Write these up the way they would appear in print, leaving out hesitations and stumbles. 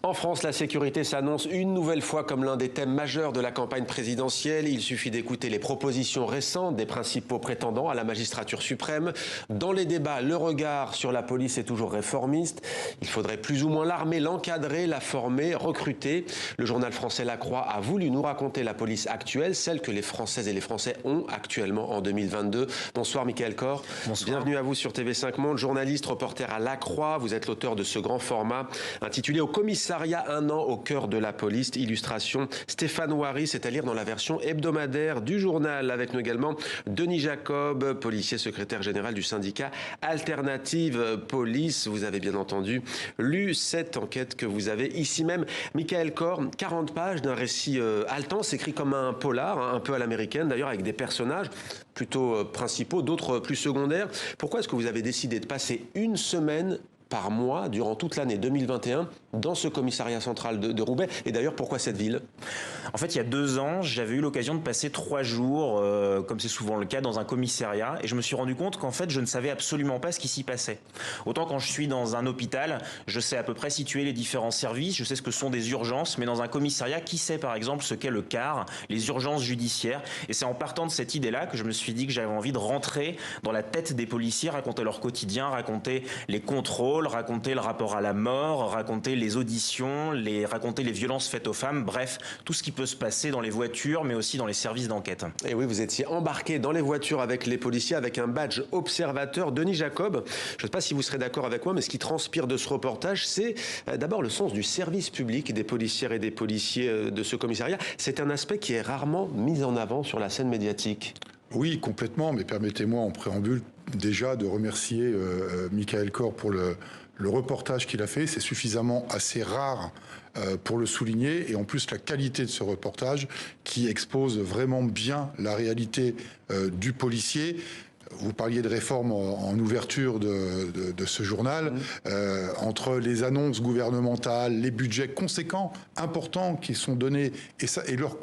En France, la sécurité s'annonce une nouvelle fois comme l'un des thèmes majeurs de la campagne présidentielle. Il suffit d'écouter les propositions récentes des principaux prétendants à la magistrature suprême. Dans les débats, le regard sur la police est toujours réformiste. Il faudrait plus ou moins l'armer, l'encadrer, la former, recruter. Le journal français La Croix a voulu nous raconter la police actuelle, celle que les Françaises et les Français ont actuellement en 2022. Bonsoir Michael Kor. Bonsoir. Bienvenue à vous sur TV5 Monde, journaliste, reporter à La Croix. Vous êtes l'auteur de ce grand format intitulé « Au commissariat, un an au cœur de la police ». Illustration Stéphane Ouari, c'est à lire dans la version hebdomadaire du journal. Avec nous également Denis Jacob, policier secrétaire général du syndicat Alternative Police. Vous avez bien entendu lu cette enquête que vous avez ici même. Michael Kor, 40 pages d'un récit haletant, s'écrit comme un polar, un peu à l'américaine d'ailleurs, avec des personnages plutôt principaux, d'autres plus secondaires. Pourquoi est-ce que vous avez décidé de passer une semaine par mois durant toute l'année 2021 dans ce commissariat central de Roubaix? Et d'ailleurs, pourquoi cette ville? En fait, il y a 2 ans, j'avais eu l'occasion de passer 3 jours, comme c'est souvent le cas, dans un commissariat. Et je me suis rendu compte qu'en fait, je ne savais absolument pas ce qui s'y passait. Autant quand je suis dans un hôpital, je sais à peu près situer les différents services, je sais ce que sont des urgences. Mais dans un commissariat, qui sait par exemple ce qu'est le CAR, les urgences judiciaires? Et c'est en partant de cette idée-là que je me suis dit que j'avais envie de rentrer dans la tête des policiers, raconter leur quotidien, raconter les contrôles, raconter le rapport à la mort, raconter les auditions, raconter les violences faites aux femmes, bref, tout ce qui peut se passer dans les voitures, mais aussi dans les services d'enquête. Et oui, vous étiez embarqué dans les voitures avec les policiers, avec un badge observateur. Denis Jacob, je ne sais pas si vous serez d'accord avec moi, mais ce qui transpire de ce reportage, c'est d'abord le sens du service public des policières et des policiers de ce commissariat. C'est un aspect qui est rarement mis en avant sur la scène médiatique. Oui, complètement, mais permettez-moi en préambule déjà de remercier Michael Kor pour le reportage qu'il a fait. C'est suffisamment assez rare pour le souligner, et en plus la qualité de ce reportage qui expose vraiment bien la réalité du policier. Vous parliez de réforme en ouverture de ce journal. Entre les annonces gouvernementales, les budgets conséquents, importants qui sont donnés et leur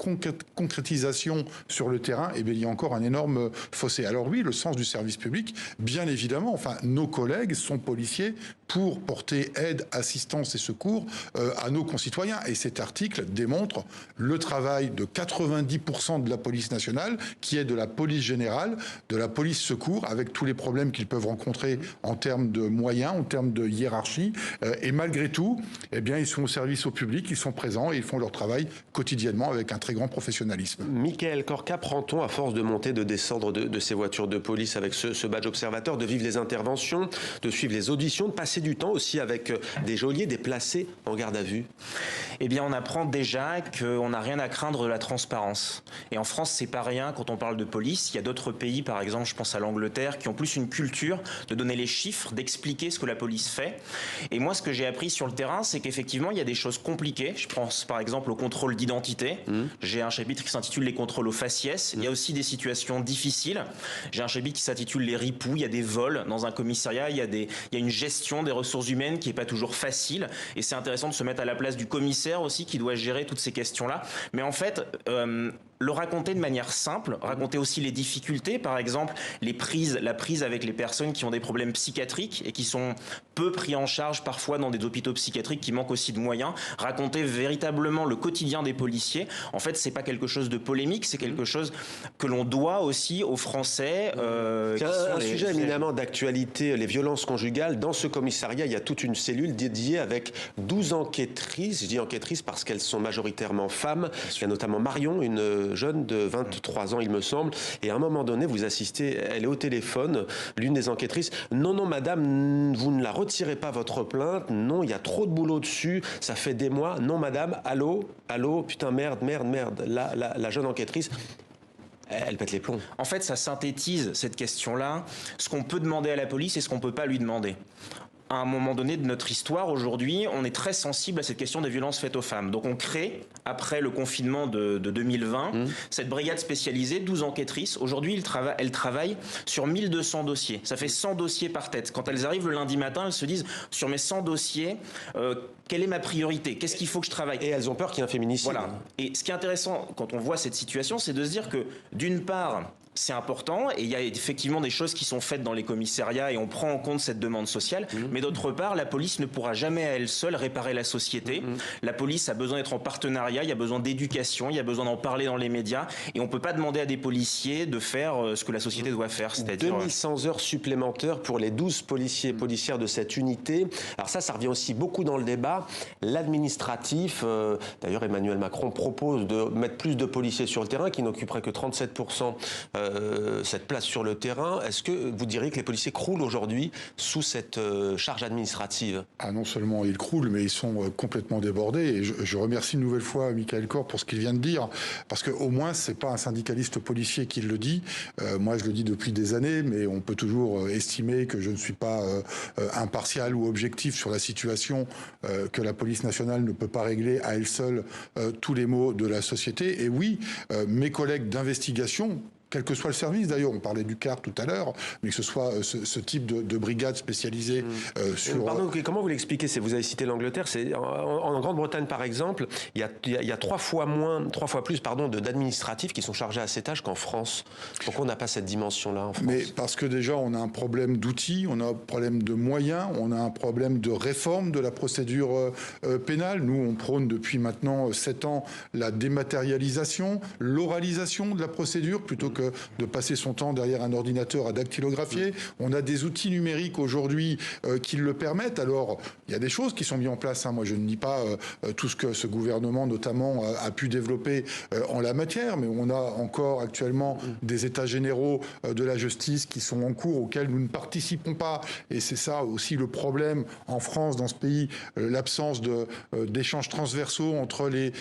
concrétisation sur le terrain, eh bien, il y a encore un énorme fossé. Alors oui, le sens du service public, bien évidemment, enfin, nos collègues sont policiers pour porter aide, assistance et secours à nos concitoyens. Et cet article démontre le travail de 90% de la police nationale, qui est de la police générale, de la police secours, avec tous les problèmes qu'ils peuvent rencontrer en termes de moyens, en termes de hiérarchie. Et malgré tout, eh bien, ils sont au service au public, ils sont présents et ils font leur travail quotidiennement avec un très grand professionnalisme. Michael Kor, qu'apprend-on à force de monter, de descendre de ces voitures de police avec ce badge observateur, de vivre les interventions, de suivre les auditions, de passer du temps aussi avec des geôliers, des placés en garde à vue? Eh bien, on apprend déjà qu'on n'a rien à craindre de la transparence. Et en France, c'est pas rien quand on parle de police. Il y a d'autres pays, par exemple, je pense à l'Angleterre, qui ont plus une culture de donner les chiffres, d'expliquer ce que la police fait. Et moi, ce que j'ai appris sur le terrain, c'est qu'effectivement, il y a des choses compliquées. Je pense par exemple au contrôle d'identité. J'ai un chapitre qui s'intitule les contrôles aux faciès. Il y a aussi des situations difficiles. J'ai un chapitre qui s'intitule les ripoux. Il y a des vols dans un commissariat. Il y a une gestion des ressources humaines qui est pas toujours facile. Et c'est intéressant de se mettre à la place du commissaire aussi, qui doit gérer toutes ces questions-là. Mais en fait, le raconter de manière simple, raconter aussi les difficultés, par exemple la prise avec les personnes qui ont des problèmes psychiatriques et qui sont peu pris en charge parfois dans des hôpitaux psychiatriques qui manquent aussi de moyens, raconter véritablement le quotidien des policiers. En fait, c'est pas quelque chose de polémique, c'est quelque chose que l'on doit aussi aux Français. C'est un sujet éminemment d'actualité, les violences conjugales. Dans ce commissariat, il y a toute une cellule dédiée avec 12 enquêtrices. Je dis enquêtrices parce qu'elles sont majoritairement femmes. Il y a notamment Marion, une jeune de 23 ans, il me semble. Et à un moment donné, vous assistez, elle est au téléphone, l'une des enquêtrices. Non, non, madame, vous ne la retirez pas votre plainte. Non, il y a trop de boulot dessus. Ça fait des mois. Non, madame, allô, putain, merde. La jeune enquêtrice, elle pète les plombs. En fait, ça synthétise cette question-là, ce qu'on peut demander à la police et ce qu'on ne peut pas lui demander. À un moment donné de notre histoire, aujourd'hui, on est très sensible à cette question des violences faites aux femmes. Donc on crée, après le confinement de 2020, cette brigade spécialisée, 12 enquêtrices. Aujourd'hui, elles travaillent sur 1200 dossiers. Ça fait 100 dossiers par tête. Quand elles arrivent le lundi matin, elles se disent, sur mes 100 dossiers, quelle est ma priorité? Qu'est-ce qu'il faut que je travaille? Et elles ont peur qu'il y ait un féminicide. Voilà. Et ce qui est intéressant, quand on voit cette situation, c'est de se dire que, d'une part, c'est important et il y a effectivement des choses qui sont faites dans les commissariats et on prend en compte cette demande sociale. Mais d'autre part, la police ne pourra jamais à elle seule réparer la société. La police a besoin d'être en partenariat, il y a besoin d'éducation, il y a besoin d'en parler dans les médias et on peut pas demander à des policiers de faire ce que la société doit faire. C'est-à-dire 2100 heures supplémentaires pour les 12 policiers et policières de cette unité. Alors ça revient aussi beaucoup dans le débat. L'administratif, d'ailleurs Emmanuel Macron propose de mettre plus de policiers sur le terrain qui n'occuperaient que 37% cette place sur le terrain. Est-ce que vous diriez que les policiers croulent aujourd'hui sous cette charge administrative? Ah, non seulement ils croulent, mais ils sont complètement débordés. Et je remercie une nouvelle fois Michael Kor pour ce qu'il vient de dire, parce qu'au moins, c'est pas un syndicaliste policier qui le dit. Moi, je le dis depuis des années, mais on peut toujours estimer que je ne suis pas impartial ou objectif sur la situation, que la police nationale ne peut pas régler à elle seule tous les maux de la société. Et oui, mes collègues d'investigation, quel que soit le service d'ailleurs, on parlait du CAR tout à l'heure, mais que ce soit ce type de brigade spécialisée sur... Pardon, comment vous l'expliquez? Vous avez cité l'Angleterre, en Grande-Bretagne par exemple, il y a 3 fois plus d'administratifs qui sont chargés à ces tâches qu'en France. Pourquoi on n'a pas cette dimension-là en France? Mais parce que déjà on a un problème d'outils, on a un problème de moyens, on a un problème de réforme de la procédure pénale. Nous on prône depuis maintenant 7 ans la dématérialisation, l'oralisation de la procédure plutôt que de passer son temps derrière un ordinateur à dactylographier. On a des outils numériques aujourd'hui qui le permettent. Alors, il y a des choses qui sont mises en place. Moi, je ne nie pas tout ce que ce gouvernement, notamment, a pu développer en la matière, mais on a encore actuellement des états généraux de la justice qui sont en cours, auxquels nous ne participons pas. Et c'est ça aussi le problème en France, dans ce pays, l'absence d'échanges transversaux entre les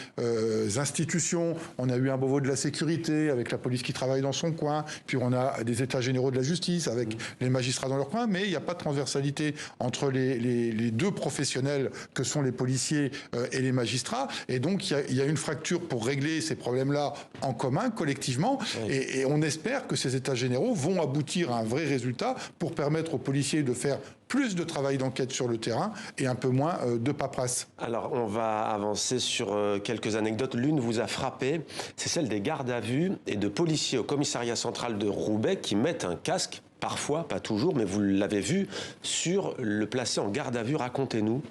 institutions. On a eu un Beauvau de la sécurité avec la police qui travaille dans son coin, puis on a des états généraux de la justice avec les magistrats dans leur coin, mais il n'y a pas de transversalité entre les deux professionnels que sont les policiers et les magistrats, et donc il y a une fracture pour régler ces problèmes-là en commun, collectivement, et on espère que ces états généraux vont aboutir à un vrai résultat pour permettre aux policiers de faire plus de travail d'enquête sur le terrain et un peu moins de paperasse. Alors, on va avancer sur quelques anecdotes. L'une vous a frappé, c'est celle des gardes à vue et de policiers au commissariat central de Roubaix qui mettent un casque, parfois, pas toujours, mais vous l'avez vu, sur le placé en garde à vue. Racontez-nous.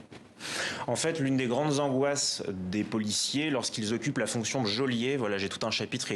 En fait, l'une des grandes angoisses des policiers lorsqu'ils occupent la fonction de geôlier, voilà, j'ai tout un chapitre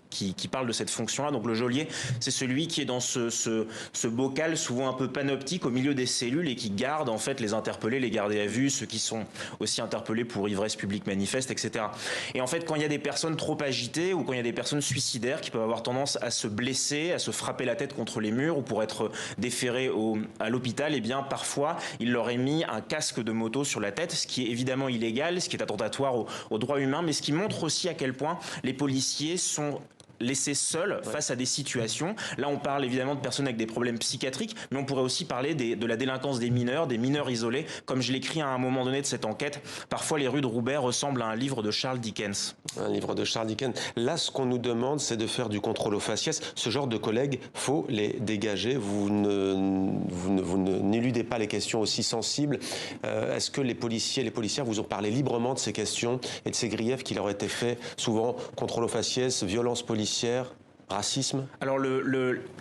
qui parle de cette fonction-là. Donc le geôlier, c'est celui qui est dans ce bocal souvent un peu panoptique au milieu des cellules et qui garde en fait les interpellés, les gardés à vue, ceux qui sont aussi interpellés pour ivresse publique manifeste, etc. Et en fait, quand il y a des personnes trop agitées ou quand il y a des personnes suicidaires qui peuvent avoir tendance à se blesser, à se frapper la tête contre les murs ou pour être déférés à l'hôpital, eh bien parfois il leur est mis un casque de moto sur la tête, ce qui est évidemment illégal, ce qui est attentatoire aux droits humains, mais ce qui montre aussi à quel point les policiers sont laissés seuls face à des situations. Là, on parle évidemment de personnes avec des problèmes psychiatriques, mais on pourrait aussi parler de la délinquance des mineurs isolés. Comme je l'écris à un moment donné de cette enquête, parfois les rues de Roubaix ressemblent à un livre de Charles Dickens. Un livre de Charles Dickens. Là, ce qu'on nous demande, c'est de faire du contrôle aux faciès. Ce genre de collègues, faut les dégager. Vous n'éludez pas les questions aussi sensibles. Est-ce que les policiers et les policières vous ont parlé librement de ces questions et de ces griefs qui leur étaient faits, souvent contrôle aux faciès, violence policière, racisme? Alors,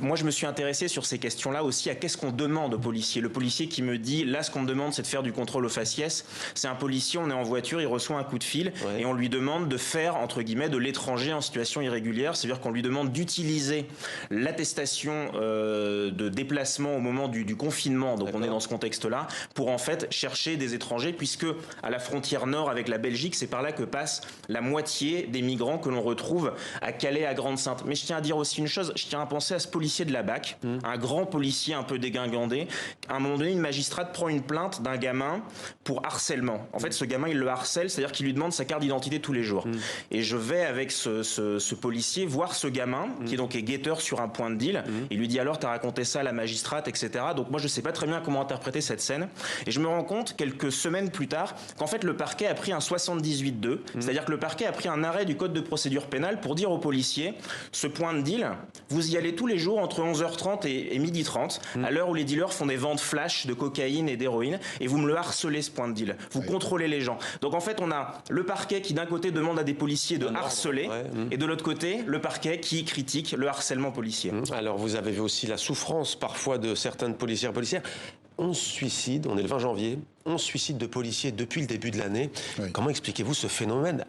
moi, je me suis intéressé sur ces questions-là aussi à qu'est-ce qu'on demande aux policiers. Le policier qui me dit, là, ce qu'on me demande, c'est de faire du contrôle aux faciès. C'est un policier, on est en voiture, il reçoit un coup de fil et on lui demande de faire, entre guillemets, de l'étranger en situation irrégulière. C'est-à-dire qu'on lui demande d'utiliser l'attestation de déplacement au moment du confinement. Donc, on est dans ce contexte-là pour, en fait, chercher des étrangers puisque à la frontière nord avec la Belgique, c'est par là que passe la moitié des migrants que l'on retrouve à Calais, à Grande-Synthe. Mais je tiens à dire aussi une chose, je tiens à penser à ce policier de la BAC, un grand policier un peu dégingandé. À un moment donné, une magistrate prend une plainte d'un gamin pour harcèlement. En fait, ce gamin, il le harcèle, c'est-à-dire qu'il lui demande sa carte d'identité tous les jours. Et je vais avec ce policier voir ce gamin, qui est guetteur sur un point de deal. Il lui dit alors, t'as raconté ça à la magistrate, etc. Donc moi, je sais pas très bien comment interpréter cette scène. Et je me rends compte, quelques semaines plus tard, qu'en fait, le parquet a pris un 78-2, c'est-à-dire que le parquet a pris un arrêt du code de procédure pénale pour dire aux policiers, ce point point de deal, vous y allez tous les jours entre 11h30 et 12h30, à l'heure où les dealers font des ventes flash de cocaïne et d'héroïne, et vous me le harcelez, ce point de deal. Vous contrôlez les gens. Donc en fait, on a le parquet qui d'un côté demande à des policiers de harceler, et de l'autre côté, le parquet qui critique le harcèlement policier. Alors vous avez vu aussi la souffrance parfois de certaines policières. 11 suicides, on est le 20 janvier, 11 suicides de policiers depuis le début de l'année. Oui. Comment expliquez-vous ce phénomène,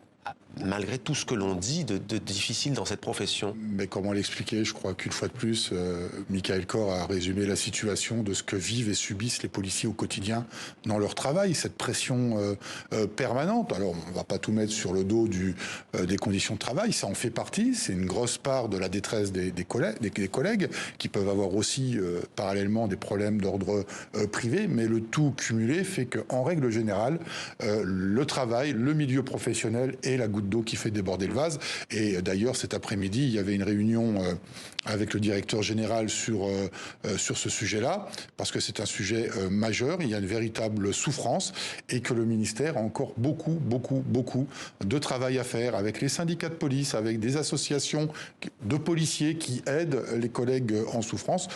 malgré tout ce que l'on dit de difficile dans cette profession? Mais comment l'expliquer? Je crois qu'une fois de plus, Michael Kor a résumé la situation de ce que vivent et subissent les policiers au quotidien dans leur travail, cette pression permanente. Alors, on ne va pas tout mettre sur le dos des conditions de travail, ça en fait partie, c'est une grosse part de la détresse des collègues qui peuvent avoir aussi parallèlement des problèmes d'ordre privé, mais le tout cumulé fait qu'en règle générale, le travail, le milieu professionnel et la goutte d'eau qui fait déborder le vase. Et d'ailleurs, cet après-midi, il y avait une réunion avec le directeur général sur ce sujet-là, parce que c'est un sujet majeur, il y a une véritable souffrance et que le ministère a encore beaucoup de travail à faire avec les syndicats de police, avec des associations de policiers qui aident les collègues en souffrance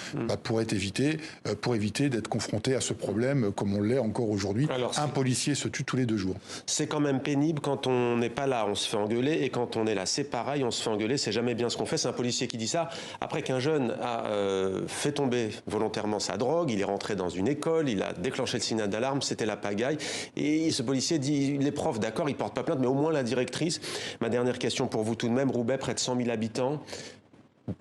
pour éviter d'être confronté à ce problème comme on l'est encore aujourd'hui. Un policier se tue tous les 2 jours. C'est quand même pénible quand on n'est pas là, on se fait engueuler, et quand on est là, c'est pareil, on se fait engueuler, c'est jamais bien ce qu'on fait. C'est un policier qui dit ça après qu'un jeune a fait tomber volontairement sa drogue, il est rentré dans une école, il a déclenché le signal d'alarme, c'était la pagaille, et ce policier dit, les profs, d'accord, ils portent pas plainte, mais au moins la directrice. Ma dernière question pour vous tout de même, Roubaix, près de 100 000 habitants,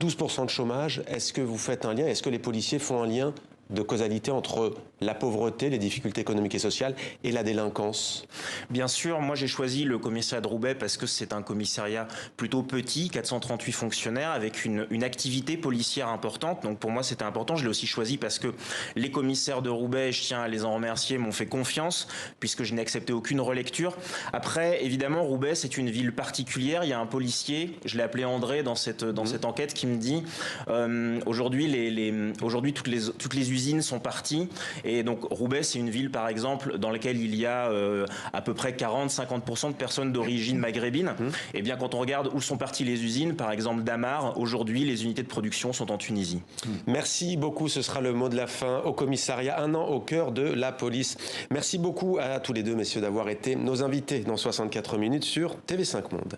12% de chômage, est-ce que vous faites un lien, est-ce que les policiers font un lien de causalité entre la pauvreté, les difficultés économiques et sociales et la délinquance? Bien sûr, moi j'ai choisi le commissariat de Roubaix parce que c'est un commissariat plutôt petit, 438 fonctionnaires, avec une activité policière importante. Donc pour moi c'était important. Je l'ai aussi choisi parce que les commissaires de Roubaix, je tiens à les en remercier, m'ont fait confiance puisque je n'ai accepté aucune relecture. Après, évidemment, Roubaix c'est une ville particulière. Il y a un policier, je l'ai appelé André dans cette enquête, qui me dit aujourd'hui toutes les usines sont parties, et donc Roubaix c'est une ville par exemple dans laquelle il y a à peu près 40-50% de personnes d'origine maghrébine. Et bien quand on regarde où sont parties les usines, par exemple Damar, aujourd'hui les unités de production sont en Tunisie. Merci beaucoup, ce sera le mot de la fin au commissariat, un an au cœur de la police. Merci beaucoup à tous les deux messieurs d'avoir été nos invités dans 64 minutes sur TV5 Monde.